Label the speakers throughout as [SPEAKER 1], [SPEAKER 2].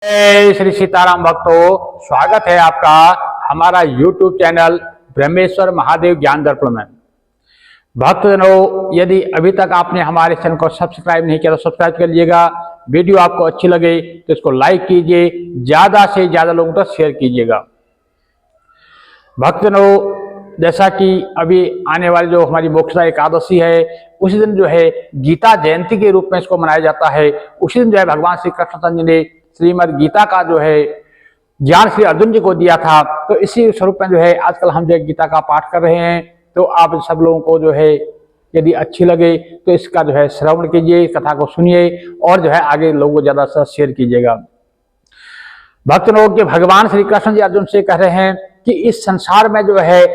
[SPEAKER 1] जय श्री सीताराम भक्तों, स्वागत है आपका हमारा YouTube चैनल ब्रह्मेश्वर महादेव ज्ञान दर्पण में। भक्तजनों, यदि अभी तक आपने हमारे चैनल को सब्सक्राइब नहीं किया तो सब्सक्राइब कर लीजिएगा। वीडियो आपको अच्छी लगे तो इसको लाइक कीजिए, ज्यादा से ज्यादा लोगों तक शेयर कीजिएगा। भक्तजनों, जैसा कि अभी आने वाली जो हमारी मोक्षा एकादशी है, उसी दिन जो है गीता जयंती के रूप में इसको मनाया जाता है। उसी दिन जो है भगवान श्री कृष्ण जी ने श्रीमद् गीता का जो है ज्ञान श्री अर्जुन जी को दिया था। तो इसी स्वरूप में जो है आजकल हम जो है गीता का पाठ कर रहे हैं। तो आप सब लोगों को जो है यदि अच्छी लगे तो इसका जो है श्रवण कीजिए, कथा को सुनिए और जो है आगे लोगों को ज्यादा से शेयर कीजिएगा। भक्त लोग के भगवान श्री कृष्ण जी अर्जुन से कह रहे हैं कि इस संसार में जो है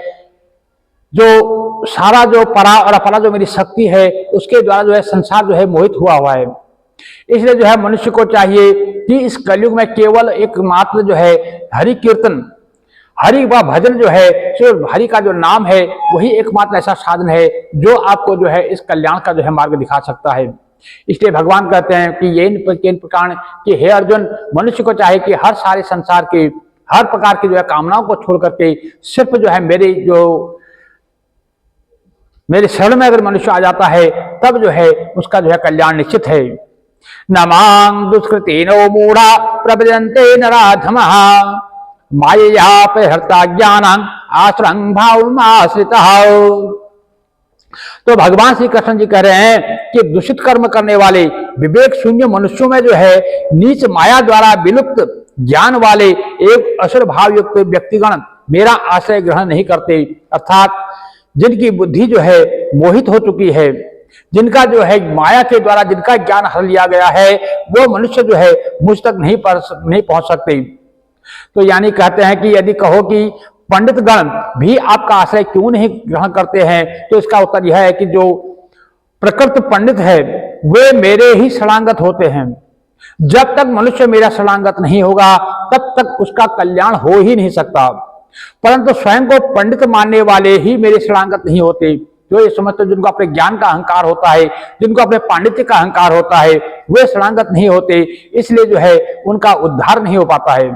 [SPEAKER 1] जो सारा जो परा और अपरा जो मेरी शक्ति है उसके द्वारा जो है संसार जो है मोहित हुआ है। इसलिए जो है मनुष्य को चाहिए कि इस कलयुग में केवल एकमात्र जो है हरि कीर्तन, हरि व भजन जो है, जो हरि का जो नाम है वही एकमात्र ऐसा साधन है जो आपको जो है इस कल्याण का जो है मार्ग दिखा सकता है। इसलिए भगवान कहते हैं कि ये प्रकार कि हे अर्जुन, मनुष्य को चाहिए कि हर सारे संसार के हर प्रकार की जो है कामनाओं को छोड़ करके सिर्फ जो है मेरे शरण में अगर मनुष्य आ जाता है तब जो है उसका जो है कल्याण निश्चित है। नमां दुष्कृतिनो मूढ़ा प्रभजन्ते नराधमः मायया प्रहर्ता ज्ञानं आश्रं भावमाश्रितः। तो भगवान श्री कृष्ण जी कह रहे हैं कि दूषित कर्म करने वाले विवेक शून्य मनुष्यों में जो है नीच माया द्वारा विलुप्त ज्ञान वाले एक असुर भाव युक्त व्यक्तिगण मेरा आश्रय ग्रहण नहीं करते, अर्थात जिनकी बुद्धि जो है मोहित हो चुकी है, जिनका जो है माया के द्वारा जिनका ज्ञान हर लिया गया है, वो मनुष्य जो है मुझ तक नहीं पहुंच सकते। तो यानी कहते हैं कि यदि कहो कि पंडित गण भी आपका आश्रय क्यों नहीं ग्रहण करते हैं, तो इसका उत्तर यह है कि जो प्रकृत पंडित है वे मेरे ही शरणागत होते हैं। जब तक मनुष्य मेरा शरणागत नहीं होगा तब तक उसका कल्याण हो ही नहीं सकता। परंतु स्वयं को पंडित मानने वाले ही मेरे शरणागत नहीं होते। जो ये समझते, जिनको अपने ज्ञान का अहंकार होता है, जिनको अपने पांडित्य का अहंकार होता है, वे शरणागत नहीं होते, इसलिए जो है उनका उद्धार नहीं हो पाता है।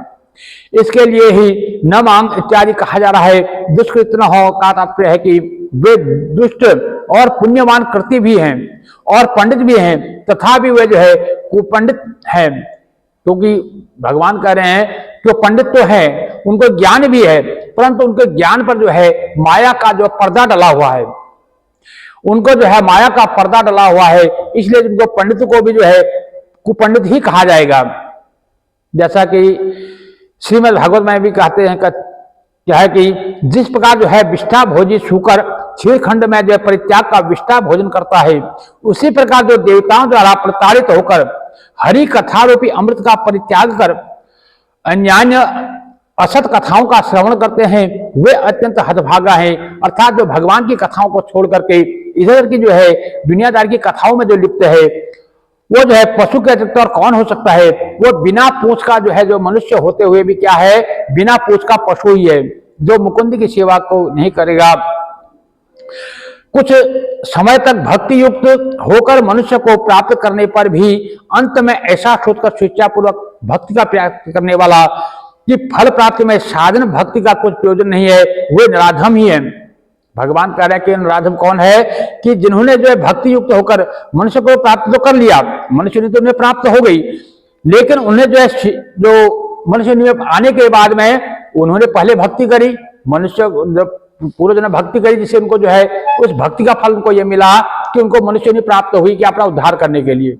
[SPEAKER 1] इसके लिए ही न मांग इत्यादि कहा जा रहा है। दुष्कृत न हो का तात्पर्य है कि वे दुष्ट और पुण्यवान कृति भी हैं और पंडित भी हैं, तथापि वे जो है कुपंडित हैं। क्योंकि भगवान कह रहे हैं कि पंडित तो है, उनको ज्ञान भी है, परंतु उनके ज्ञान पर जो है माया का जो पर्दा डला हुआ है, उनको जो है माया का पर्दा डला हुआ है, इसलिए उनको पंडित को भी जो है कुपंडित ही कहा जाएगा। जैसा कि श्रीमद् भागवत में भी कहते हैं क्या है कि जिस प्रकार जो है विष्ठा भोजी सूकर क्षीरखंड में जो परित्याग का विष्ठा भोजन करता है, उसी प्रकार जो देवताओं द्वारा प्रताड़ित होकर हरि कथा रूपी अमृत का परित्याग कर अन्यान्य असत कथाओं का श्रवण करते हैं, वे अत्यंत हतभागा हैं। अर्थात जो भगवान की कथाओं को छोड़ करके इधर की जो है दुनियादार की कथाओं में जो लिप्त है, वो जो है पशु के अतिरिक्त और कौन हो सकता है। वो बिना पूंछ का जो है, जो मनुष्य होते हुए भी क्या है, बिना पूंछ का पशु ही है, जो मुकुंद की सेवा को नहीं करेगा। कुछ समय तक भक्ति युक्त होकर मनुष्य को प्राप्त करने पर भी अंत में ऐसा सोचकर स्वेच्छापूर्वक भक्ति का प्रयास करने वाला कि फल प्राप्ति में साधन भक्ति का कुछ प्रयोजन नहीं है, वे नराधम ही है। भगवान कह रहे हैं कि नराधम कौन है, कि जिन्होंने जो है भक्ति युक्त होकर मनुष्य को प्राप्त तो कर लिया, मनुष्य ने तो उन्हें प्राप्त हो गई, लेकिन उन्हें जो है जो मनुष्य में आने के बाद में उन्होंने पहले भक्ति करी, मनुष्य जब पूर्व ने भक्ति करी, जिससे उनको जो है उस भक्ति का फल उनको यह मिला कि उनको मनुष्य ने प्राप्त हुई कि अपना उद्धार करने के लिए।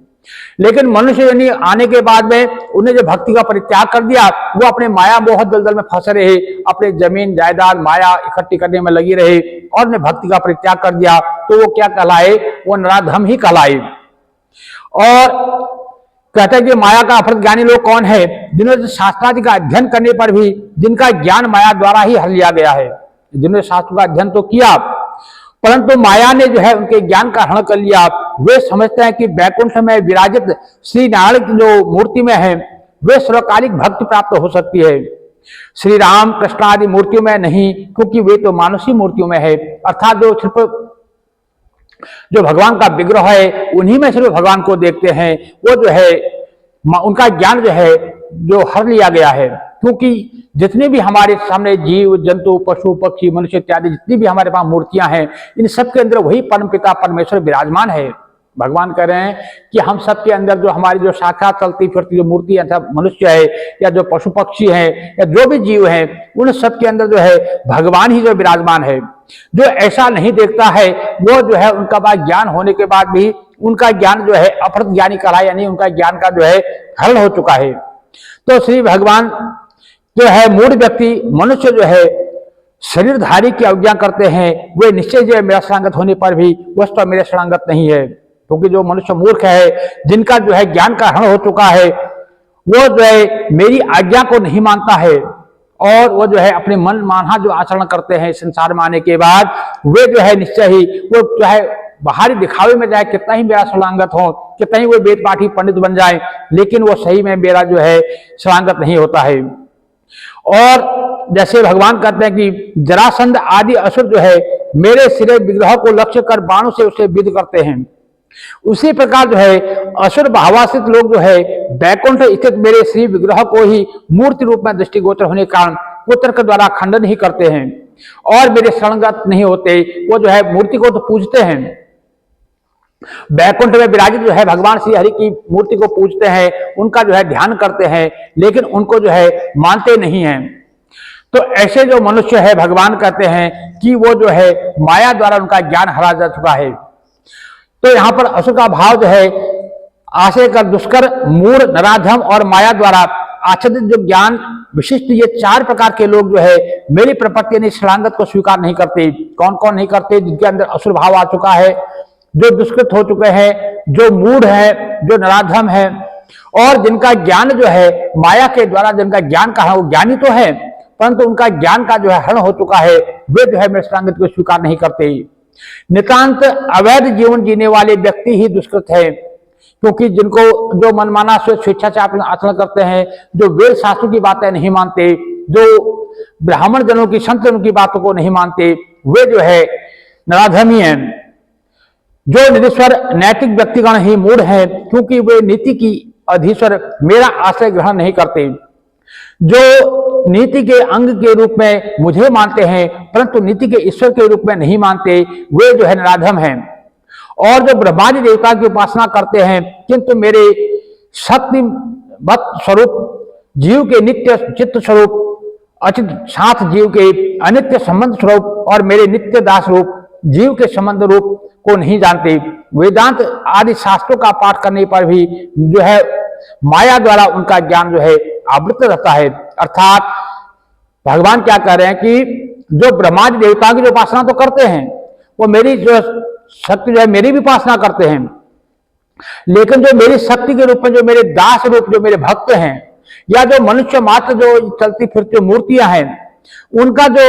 [SPEAKER 1] लेकिन मनुष्य आने के बाद में उन्हें जो भक्ति का परित्याग कर दिया, वो अपने माया मोह दलदल में फंसे रहे, अपने जमीन जायदाद माया इकट्ठी करने में लगी रहे और उन्हें भक्ति का परित्याग कर दिया, तो वो क्या कहलाए, वो नराधम ही कहलाए। और कहते हैं कि माया का अपहृत ज्ञानी लोग कौन है, जिन्होंने शास्त्रादि का अध्ययन करने पर भी जिनका ज्ञान माया द्वारा ही हर लिया गया है। जिन्होंने शास्त्र का अध्ययन तो किया परंतु माया ने जो है उनके ज्ञान का हरण कर लिया। वे समझते हैं कि वैकुंठ में विराजित श्री नारायण की जो मूर्ति में है वे सर्वकालिक भक्ति प्राप्त हो सकती है, श्री राम कृष्ण आदि मूर्तियों में नहीं, क्योंकि वे तो मानुषी मूर्तियों में है। अर्थात जो भगवान का विग्रह है उन्हीं में सिर्फ भगवान को देखते हैं। वो जो है उनका ज्ञान जो है जो हर लिया गया है, क्योंकि जितने भी हमारे सामने जीव जंतु पशु पक्षी मनुष्य इत्यादि जितनी भी हमारे पास मूर्तियां हैं, इन सब के अंदर वही परमपिता परमेश्वर विराजमान है। भगवान कह रहे हैं कि हम सब के अंदर जो हमारी जो साक्षात चलती फिरती जो मूर्ति है, मनुष्य है या जो पशु पक्षी है या जो भी जीव है, उन सब के अंदर जो है भगवान ही जो विराजमान है। जो ऐसा नहीं देखता है वो जो है उनका पास ज्ञान होने के बाद भी उनका ज्ञान जो है अपहृत ज्ञानी कहा, यानी उनका ज्ञान का जो है हरण हो चुका है। तो श्री भगवान जो है मूढ़ व्यक्ति मनुष्य जो है शरीरधारी की अवज्ञा करते हैं, वे निश्चय जो है मेरा शरणागत होने पर भी वस्तु मेरे शरणागत नहीं है। क्योंकि जो मनुष्य मूर्ख है, जिनका जो है ज्ञान का हरण हो चुका है, वो जो है मेरी आज्ञा को नहीं मानता है और वो जो है अपने मन माना जो आचरण करते हैं संसार में आने के बाद, वे जो है निश्चय ही वो जो है बाहरी दिखावे में जाए कितना ही मेरा शरणागत हो, कितना ही वो वेद पाठी पंडित बन जाए, लेकिन वो सही में मेरा जो है शरणागत नहीं होता है। और जैसे भगवान कहते हैं कि जरासंध आदि असुर जो है मेरे सिरे विग्रह को लक्ष्य कर बाणों से उसे विद्ध करते हैं, उसी प्रकार जो है असुर भावासित लोग जो है बैकुंठ स्थित मेरे श्री विग्रह को ही मूर्ति रूप में दृष्टिगोचर होने के कारण पुत्र के द्वारा खंडन ही करते हैं और मेरे शरणगत नहीं होते। वो जो है मूर्ति को तो पूजते हैं, बैकुंठ में विराजित जो है भगवान श्री हरि की मूर्ति को पूजते हैं, उनका जो है ध्यान करते हैं, लेकिन उनको जो है मानते नहीं हैं। तो ऐसे जो मनुष्य है भगवान कहते हैं कि वो जो है माया द्वारा उनका ज्ञान हरा जा चुका है। तो यहाँ पर असुर का भाव जो है आशय कर दुष्कर मूढ़ नराधम और माया द्वारा आच्छादित जो ज्ञान विशिष्ट ये चार प्रकार के लोग जो है मेरी प्रपत्ति यानी शरणागत को स्वीकार नहीं करते। कौन कौन नहीं करते? जिनके अंदर असुर भाव आ चुका है, जो दुष्कृत हो चुके हैं, जो मूढ़ है, जो नराधम है और जिनका ज्ञान जो है माया के द्वारा जिनका ज्ञान का है, वो ज्ञानी तो है परंतु उनका ज्ञान का जो है हरण हो चुका है, वे जो है मेरे शरणागत को स्वीकार नहीं करते। नितांत अवैध जीवन जीने वाले व्यक्ति ही दुष्कृत है, क्योंकि जिनको जो मनमाना स्वेच्छा से आचरण करते हैं, जो वेद शास्त्रों की बातें नहीं मानते, जो ब्राह्मण जनों की संत जनों की बातों को नहीं मानते, वे जो है नराधमी हैं। जो निरीश्वर नैतिक व्यक्तिगण ही मूढ़ हैं, क्योंकि वे नीति की अधीश्वर मेरा आश्रय ग्रहण नहीं करते। जो नीति के अंग के रूप में मुझे मानते हैं परंतु नीति के ईश्वर के रूप में नहीं मानते, वे जो है नराधम हैं। और जो ब्रह्मादि देवता की उपासना करते हैं किंतु मेरे सत्यवत स्वरूप जीव के नित्य चित्त स्वरूप अचित साथ जीव के अनित्य संबंध स्वरूप और मेरे नित्य दास रूप जीव के संबंध रूप को नहीं जानते। वेदांत आदि शास्त्रों का पाठ करने पर भी जो है माया द्वारा उनका ज्ञान जो है आवृत रहता है। अर्थात भगवान क्या कह रहे हैं कि जो ब्रह्मादि देवताओं की जो उपासना तो करते हैं, वो मेरी जो शक्ति जो है मेरी भी उपासना करते हैं, लेकिन जो मेरी शक्ति के रूप में जो मेरे दास रूप जो मेरे भक्त हैं या जो मनुष्य मात्र जो चलती फिरती मूर्तियां हैं, उनका जो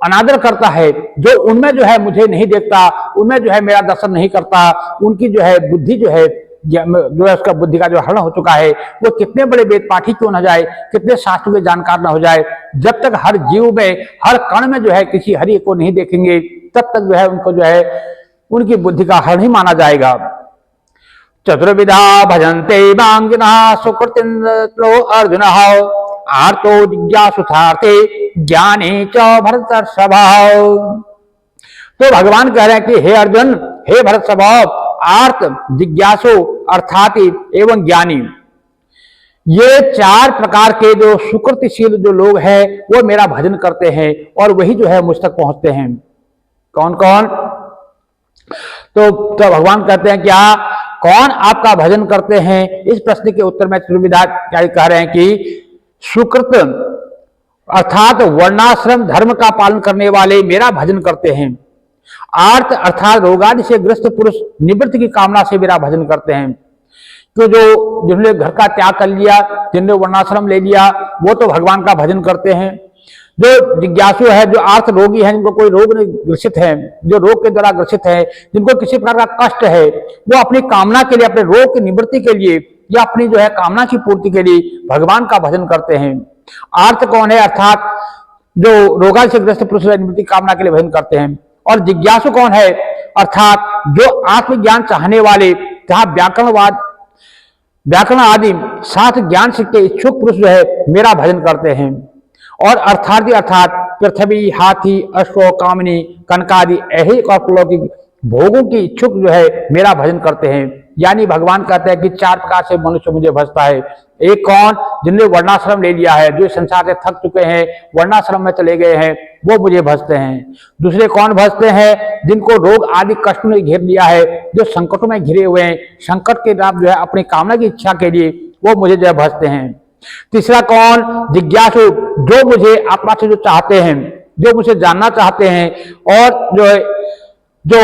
[SPEAKER 1] अनादर करता है, जो उनमें जो है मुझे नहीं देखता, उनमें जो है मेरा दर्शन नहीं करता, उनकी जो है बुद्धि जो है उसका बुद्धि का जो हरण हो चुका है, वो कितने बड़े वेद पाठी क्यों न जाए, कितने शास्त्र के जानकार न हो जाए, जब तक हर जीव में हर कण में जो है किसी हरि को नहीं देखेंगे तब तक जो है उनको जो है उनकी बुद्धि का हरण ही माना जाएगा। चतुर्विधा भजन्ते मांगिना सुकृतिन्द्रो अर्जुन आर्तो जिज्ञासुथार्थे ज्ञाने च भरतर्षभ। तो भगवान कह रहे हैं कि हे अर्जुन, हे भरतर्षभ, आर्त जिज्ञासु अर्थात एवं ज्ञानी, ये चार प्रकार के जो सुकृतिशील जो लोग हैं वो मेरा भजन करते हैं और वही जो है मुझ तक पहुंचते हैं। कौन कौन? तो भगवान कहते हैं क्या कौन आपका भजन करते हैं? इस प्रश्न के उत्तर में चतुर्विधा कह रहे हैं कि सुकृत अर्थात वर्णाश्रम धर्म का पालन करने वाले मेरा भजन करते हैं। आर्त अर्थात रोगादि से ग्रस्त पुरुष निवृत्ति की कामना से मेरा भजन करते हैं। तो जो जिन्होंने घर का त्याग कर लिया, जिन्होंने वर्णाश्रम ले लिया, वो तो भगवान का भजन करते हैं। जो जिज्ञासु है, जो आर्थ रोगी है, जिनको कोई रोग ग्रसित है, जो रोग के द्वारा ग्रसित है, जिनको किसी प्रकार का कष्ट है, वो अपनी कामना के लिए, अपने रोग की निवृत्ति के लिए या अपनी जो है कामना की पूर्ति के लिए भगवान का भजन करते हैं। आर्थ कौन है? अर्थात जो रोगादि से ग्रस्त पुरुष निवृत्ति कामना के लिए भजन करते हैं। और जिज्ञासु कौन है? अर्थात जो आत्मज्ञान चाहने वाले, जहां व्याकरणवाद व्याकरण आदि 7 ज्ञान के इच्छुक पुरुष जो है मेरा भजन करते हैं। और अर्थार्थी अर्थात पृथ्वी, हाथी, अश्व, कामिनी, कनकादि ऐहिक और लौकिक भोगों की इच्छुक जो है मेरा भजन करते हैं। यानी भगवान कहते हैं कि 4 प्रकार से मनुष्य मुझे भजता है। एक कौन, जिनने वर्णाश्रम ले लिया है, जो संसार से थक चुके हैं, वर्णाश्रम में चले गए हैं, वो मुझे भजते हैं। दूसरे कौन भजते हैं, जिनको रोग आदि कष्ट ने घेर लिया है, जो संकटों में घिरे हुए हैं, संकट के लाभ जो है अपनी कामना की इच्छा के लिए वो मुझे जो है भजते हैं। तीसरा कौन, जिज्ञासु, जो मुझे आत्मा से जो चाहते हैं, जो मुझे जानना चाहते हैं और जो है जो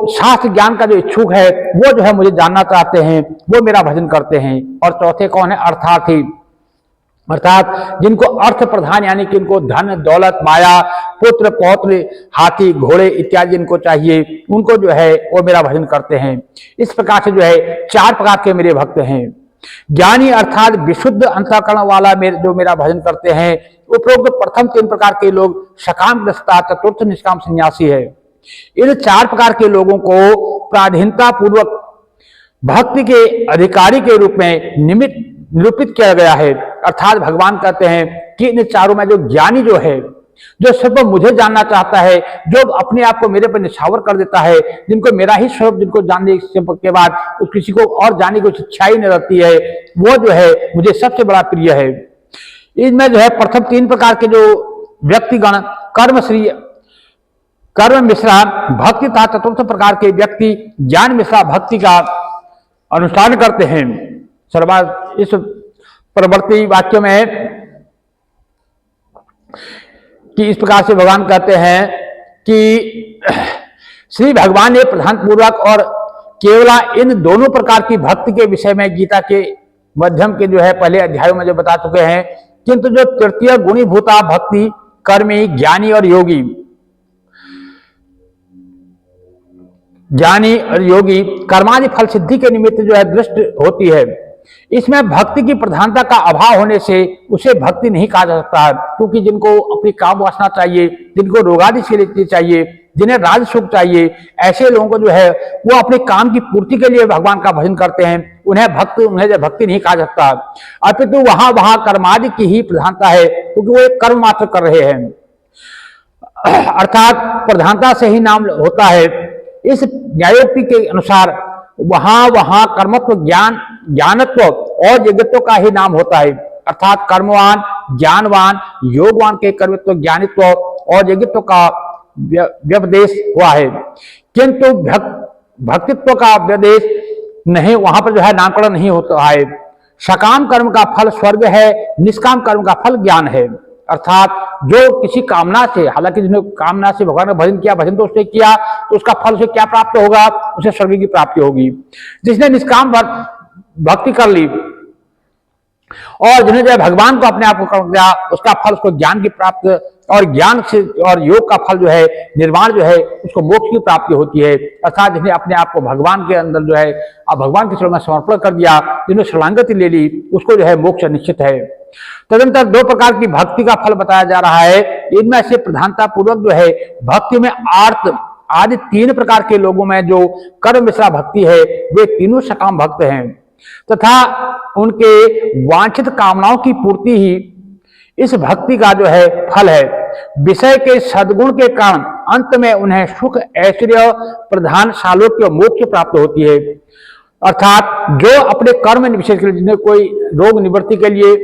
[SPEAKER 1] शास्त्र ज्ञान का जो इच्छुक है वो जो है मुझे जानना चाहते हैं, वो मेरा भजन करते हैं। और चौथे कौन है, अर्थार्थी, अर्थात जिनको अर्थ प्रधान यानी कि इनको धन दौलत माया पुत्र पौत्र हाथी घोड़े इत्यादि जिनको चाहिए, उनको जो है वो मेरा भजन करते हैं। इस प्रकार से जो है 4 प्रकार के मेरे भक्त हैं। ज्ञानी अर्थात विशुद्ध अंतःकरण वाला जो मेरा भजन करते हैं, उपरोक्त प्रथम 3 प्रकार के लोग सकाम ग्रस्ता, चतुर्थ निष्काम सन्यासी है। इन 4 प्रकार के लोगों को प्राधीनता पूर्वक भक्ति के अधिकारी के रूप में निरूपित किया गया है। अर्थात भगवान कहते हैं कि इन चारों में जो ज्ञानी जो है, जो सिर्फ मुझे जानना चाहता है, जो अपने आप को मेरे पर निछावर कर देता है, जिनको मेरा ही स्वरूप जिनको जानने के बाद उस किसी को और जानने की इच्छा ही नहीं रहती है, वो जो है मुझे सबसे बड़ा प्रिय है। इनमें जो है प्रथम 3 प्रकार के जो व्यक्तिगण कर्म मिश्रा भक्ति तथा चतुर्थ प्रकार के व्यक्ति ज्ञान मिश्रा भक्ति का अनुष्ठान करते हैं। सर्वा इस प्रवर्ती वाक्य में कि इस प्रकार से भगवान कहते हैं कि श्री भगवान ने प्रधान पूर्वक और केवल इन दोनों प्रकार की भक्ति के विषय में गीता के मध्यम के जो है पहले अध्यायों में जो बता चुके हैं, किंतु जो तृतीय गुणीभूता भक्ति कर्मी ज्ञानी और योगी, ज्ञानी और योगी कर्मादि फल सिद्धि के निमित्त जो है दृष्ट होती है, इसमें भक्ति की प्रधानता का अभाव होने से उसे भक्ति नहीं कहा जा सकता है। क्योंकि जिनको अपनी काम वासना चाहिए, जिनको रोगादि से चाहिए, जिन्हें राज सुख चाहिए, ऐसे लोगों को जो है वो अपने काम की पूर्ति के लिए भगवान का भजन करते हैं, उन्हें भक्ति नहीं कहा सकता। अपितु वहां कर्मादि की ही प्रधानता है, क्योंकि वो एक कर्म मात्र कर रहे हैं, अर्थात प्रधानता से ही नाम होता है। इस न्यायोक्ति के अनुसार वहां कर्मत्व ज्ञानत्व और यज्ञत्व का ही नाम होता है, अर्थात कर्मवान ज्ञानवान योगवान के कर्मत्व ज्ञानित्व और यज्ञत्व का व्यपदेश हुआ है, किंतु भक्तित्व का व्यपदेश नहीं, वहां पर जो है नामकरण नहीं होता है। सकाम कर्म का फल स्वर्ग है, निष्काम कर्म का फल ज्ञान है। अर्थात जो किसी कामना से, हालांकि जिसने कामना से भगवान का भजन किया, भजन तो उसने किया, तो उसका फल उसे क्या प्राप्त होगा, उसे स्वर्ग की प्राप्ति होगी। जिसने निष्काम भक्ति कर ली और जिन्हें जो है भगवान को अपने आप को कर दिया, उसका फल उसको ज्ञान की प्राप्त और ज्ञान से और योग का फल जो है निर्वाण जो है उसको मोक्ष की प्राप्ति होती है। अर्थात जिसने अपने आप को भगवान के अंदर जो है भगवान के चरणों में समर्पण कर दिया, जिन्होंने शरणागति ले ली, उसको जो है मोक्ष निश्चित है। तदनंतर 2 प्रकार की भक्ति का फल बताया जा रहा है। इनमें से प्रधानता पूर्वक जो है भक्ति में आर्त आदि 3 प्रकार के लोगों में जो कर्म मिश्रा भक्ति है, वे तीनों सकाम भक्त हैं तथा उनके वांछित कामनाओं की पूर्ति ही इस भक्ति का जो है फल है। विषय के सद्गुण के कारण अंत में उन्हें सुख ऐश्वर्य प्रधान सालोक्य मोक्ष प्राप्त होती है। अर्थात जो अपने कर्म विशेष के लिए, कोई रोग निवृत्ति के लिए,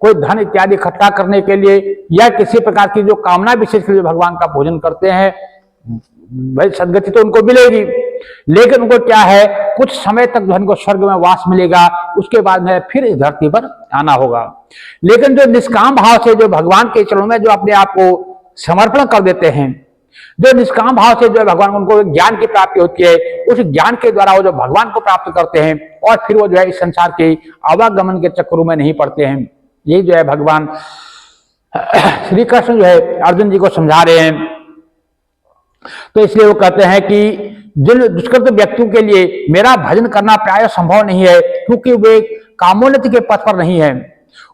[SPEAKER 1] कोई धन इत्यादि इकट्ठा करने के लिए या किसी प्रकार की जो कामना विशेष के लिए भगवान का भोजन करते हैं, भाई सदगति तो उनको मिलेगी, लेकिन उनको क्या है, कुछ समय तक जो उनको स्वर्ग में वास मिलेगा, उसके बाद में फिर इस धरती पर आना होगा। लेकिन जो निष्काम भाव से जो भगवान के चरणों में जो अपने आप को समर्पण कर देते हैं, जो निष्काम भाव से जो भगवान उनको ज्ञान की प्राप्ति होती है, उस ज्ञान के द्वारा वो जो भगवान को प्राप्त करते हैं और फिर वो जो है इस संसार के आवागमन के चक्करों में नहीं पड़ते हैं। यही जो है भगवान श्री कृष्ण जो है अर्जुन जी को समझा रहे हैं। तो इसलिए वो कहते हैं कि जिन दुष्कृत व्यक्तियों के लिए मेरा भजन करना प्राय संभव नहीं है, क्योंकि वे कामोन्नति के पथ पर नहीं है।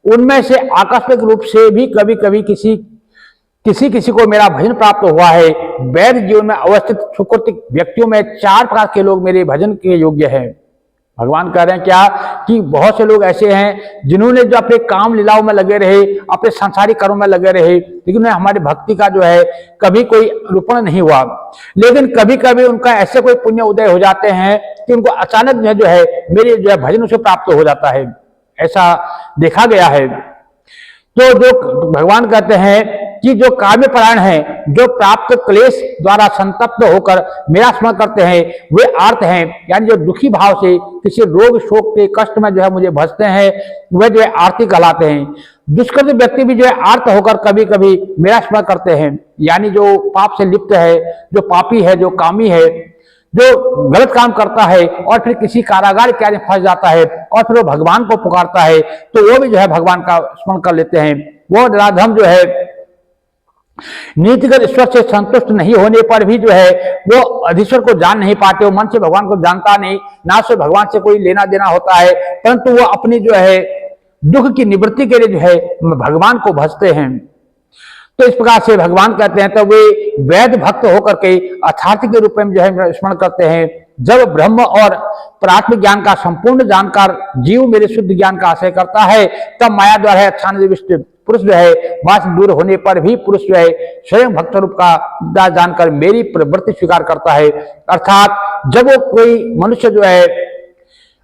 [SPEAKER 1] उनमें से आकस्मिक रूप से भी कभी कभी किसी को मेरा भजन प्राप्त हुआ है। वैध जीवन में अवस्थित सुकृतिक व्यक्तियों में 4 प्रकार के लोग मेरे भजन के योग्य हैं। भगवान कह रहे हैं क्या कि बहुत से लोग ऐसे हैं जिन्होंने जो अपने काम लीलाओं में लगे रहे, अपने सांसारिक कर्मों में लगे रहे, लेकिन उन्हें हमारी भक्ति का जो है कभी कोई रूपण नहीं हुआ। लेकिन कभी कभी उनका ऐसे कोई पुण्य उदय हो जाते हैं कि उनको अचानक जो है मेरे जो है भजन से प्राप्त हो जाता है, ऐसा देखा गया है। तो जो भगवान कहते हैं कि जो काम्य परायण है, जो प्राप्त क्लेश द्वारा संतप्त होकर मेरा स्मरण करते हैं, वे आर्त हैं, यानी जो दुखी भाव से किसी रोग शोक के कष्ट में जो है मुझे भजते हैं, वे जो है आरती कहलाते हैं। दुष्कृत व्यक्ति भी जो है आर्त होकर कभी कभी मेरा स्मरण करते हैं, यानी जो पाप से लिप्त है, जो पापी है, जो कामी है, जो गलत काम करता है और फिर किसी कारागार इत्यादि फंस जाता है और फिर वो भगवान को पुकारता है, तो वो भी जो है भगवान का स्मरण कर लेते हैं। वो नराधम जो है नीतिगत ईश्वर से संतुष्ट नहीं होने पर भी जो है वो अधीश्वर को जान नहीं पाते, वो मन से भगवान को जानता नहीं, ना से भगवान से कोई लेना देना होता है, परंतु वो अपनी जो है दुख की निवृत्ति के लिए जो है भगवान को भजते हैं। तो इस प्रकार से भगवान कहते हैं तो वे वैध भक्त होकर के अर्थार्थ के रूप में जो है स्मरण करते हैं। जब ब्रह्म और प्रात्म ज्ञान का संपूर्ण जानकार जीव मेरे शुद्ध ज्ञान का आश्रय करता है, तब माया द्वारा अच्छानिविष्ट पुरुष जो है वहां से दूर होने पर भी पुरुष जो है स्वयं भक्त रूप का जानकर मेरी प्रवृत्ति स्वीकार करता है। अर्थात जब वो कोई मनुष्य जो है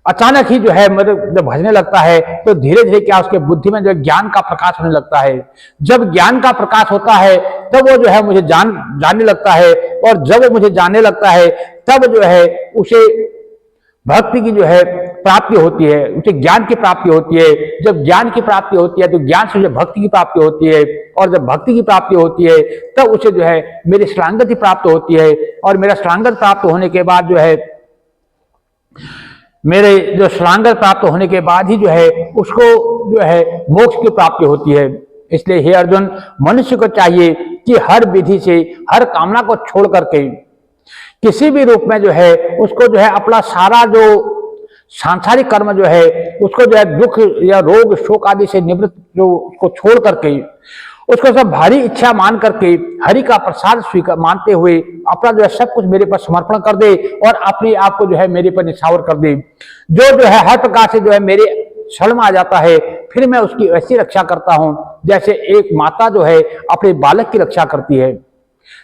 [SPEAKER 1] अचानक ही जो है मतलब जब भजने लगता है तो धीरे धीरे क्या उसके बुद्धि में जो ज्ञान का प्रकाश होने लगता है। जब ज्ञान का प्रकाश होता है तब वो जो है मुझे जानने लगता है, और जब वो मुझे जानने लगता है तब जो है उसे भक्ति की जो है प्राप्ति होती है, उसे ज्ञान की प्राप्ति होती है। जब ज्ञान की प्राप्ति होती है तो ज्ञान से भक्ति की प्राप्ति होती है, और जब भक्ति की प्राप्ति होती है तब उसे जो है मेरी शरणागति प्राप्त होती है, और मेरा शरणागत प्राप्त होने के बाद जो है मेरे जो शरणागत प्राप्त होने के बाद ही जो है उसको जो है मोक्ष की प्राप्ति होती है। इसलिए हे अर्जुन, मनुष्य को चाहिए कि हर विधि से, हर कामना को छोड़ करके किसी भी रूप में जो है उसको जो है अपना सारा जो सांसारिक कर्म जो है उसको जो है दुख या रोग शोक आदि से निवृत्त जो उसको छोड़ करके उसको सब भारी इच्छा मान करके हरि का प्रसाद स्वीकार मानते हुए अपना जो है सब कुछ मेरे पर समर्पण कर दे और अपने आप को जो है मेरे पर निछावर कर दे। जो है हर प्रकार से जो है मेरे शरण में आ जाता है, फिर मैं उसकी ऐसी रक्षा करता हूं जैसे एक माता जो है अपने बालक की रक्षा करती है।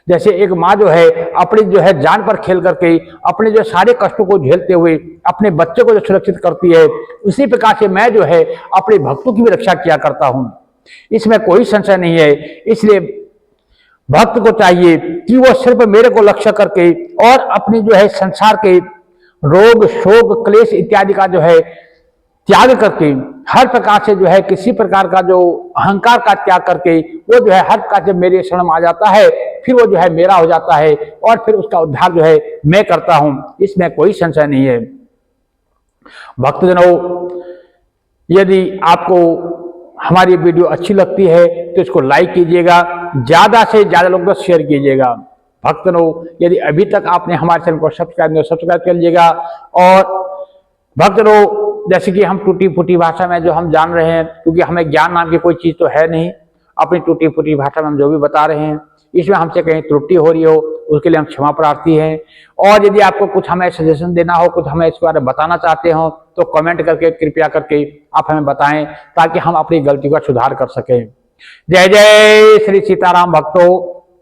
[SPEAKER 1] जैसे एक माँ जो है अपनी जो है जान पर खेल करके अपने जो सारे कष्टों को झेलते हुए अपने बच्चे को जो सुरक्षित करती है, उसी प्रकार से मैं जो है अपने भक्तों की भी रक्षा किया करता हूं, इसमें कोई संशय नहीं है। इसलिए भक्त को चाहिए कि वो सिर्फ मेरे को लक्ष्य करके और अपनी जो है संसार के रोग शोक क्लेश इत्यादि का जो है त्याग करके, हर प्रकार से जो है किसी प्रकार का जो अहंकार का त्याग करके वो जो है हर प्रकार से मेरे शरण में आ जाता है, फिर वो जो है मेरा हो जाता है और फिर उसका उद्धार जो है मैं करता हूं, इसमें कोई संशय नहीं है। भक्तजनों, यदि आपको हमारी वीडियो अच्छी लगती है तो इसको लाइक कीजिएगा, ज्यादा से ज्यादा लोगों को शेयर कीजिएगा। भक्तजनों, यदि अभी तक आपने हमारे चैनल को सब्सक्राइब कर लीजिएगा। और भक्तजनों, जैसे कि हम टूटी फूटी भाषा में जो हम जान रहे हैं, क्योंकि हमें ज्ञान नाम की कोई चीज तो है नहीं, अपनी टूटी फूटी भाषा में हम जो भी बता रहे हैं इसमें हमसे कहीं त्रुटि हो रही हो उसके लिए हम क्षमा प्रार्थी हैं। और यदि आपको कुछ हमें सजेशन देना हो, कुछ हमें इसके बारे में बताना चाहते हो तो कमेंट करके कृपया करके आप हमें बताएं ताकि हम अपनी गलती का सुधार कर सकें। जय जय श्री सीताराम भक्तों।